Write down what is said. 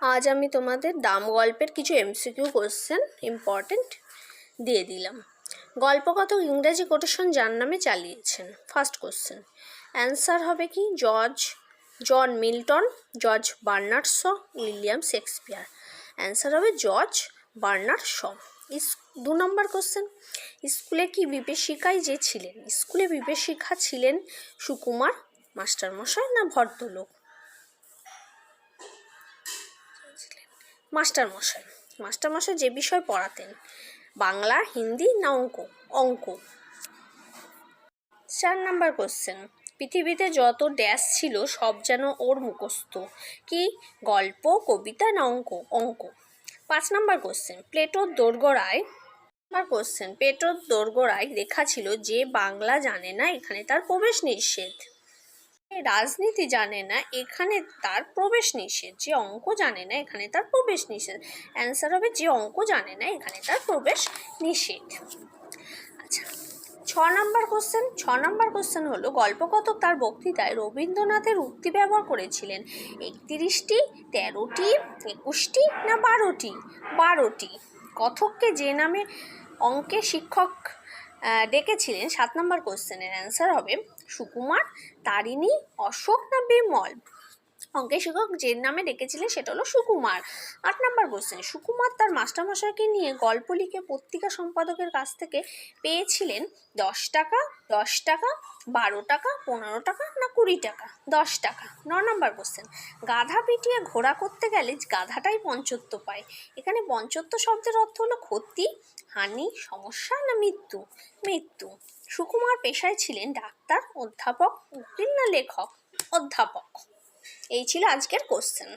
আজ আমি তোমাদের দাম গল্পের কিছু এমসিকিউ কোশ্চেন ইম্পর্টেন্ট দিয়ে দিলাম। গল্পকথক ইংরেজি কোটেশন যার নামে চালিয়েছেন? ফার্স্ট কোশ্চেন, অ্যান্সার হবে কি John Milton, George Bernard Shaw, William Shakespeare. Answer হবে George Bernard Shaw. 2 number question, স্কুলে কি বিভীষিকায় যে ছিলেন? স্কুলে বিভীষিকা ছিলেন সুকুমার মাস্টারমশাই না ভদ্রলোক? মাস্টারমশাই যে বিষয় পড়াতেন, বাংলা, হিন্দি না অঙ্ক? 4 নাম্বার কোশ্চেন, পৃথিবীতে যত ড্যাশ ছিল সব যেন ওর মুখস্থ, কি গল্প, কবিতা না অঙ্ক? 5 নাম্বার কোশ্চেন, প্লেটোর দোরগোড়ায় লেখা ছিল যে বাংলা জানে না এখানে তার প্রবেশ নিষেধ। রাজনীতি জানে না এখানে তার প্রবেশ নিষেধ। যে অঙ্ক জানে না এখানে তার প্রবেশ নিষেধ। অ্যান্সার হবে যে অঙ্ক জানে না এখানে তার প্রবেশ নিষেধ। আচ্ছা, 6 নাম্বার কোশ্চেন হলো, গল্পকথক তার বক্তৃতায় রবীন্দ্রনাথের উক্তি ব্যবহার করেছিলেন 31টি, 13টি, 21টি না 12টি? কথককে যে নামে অঙ্কের শিক্ষক ডেকেছিলেন? 7 নম্বর কোশ্চেনের অ্যান্সার হবে সুকুমার, তারিণী, অশোক না বিমল? অঙ্কের শিক্ষক যে নামে ডেকেছিলেন সেটা হলো সুকুমার। 8 নম্বর কোশ্চেন, সুকুমার তার মাস্টারমশাইকে নিয়ে গল্প লিখে পত্রিকা সম্পাদকের কাছ থেকে পেয়েছিলেন 10 টাকা, 12 টাকা, 15 টাকা না 20 টাকা? 10 টাকা। 9 নম্বর কোশ্চেন, গাধা পিটিয়ে ঘোড়া করতে গেলে গাধাটাই পঞ্চত্ব পায়। এখানে পঞ্চত্ব শব্দের অর্থ হলো ক্ষতি, হানি, সমস্যা না মৃত্যু? সুকুমার পেশায় ছিলেন ডাক্তার, অধ্যাপক, উকিল না লেখক? অধ্যাপক। এই ছিল আজকের কোশ্চেন।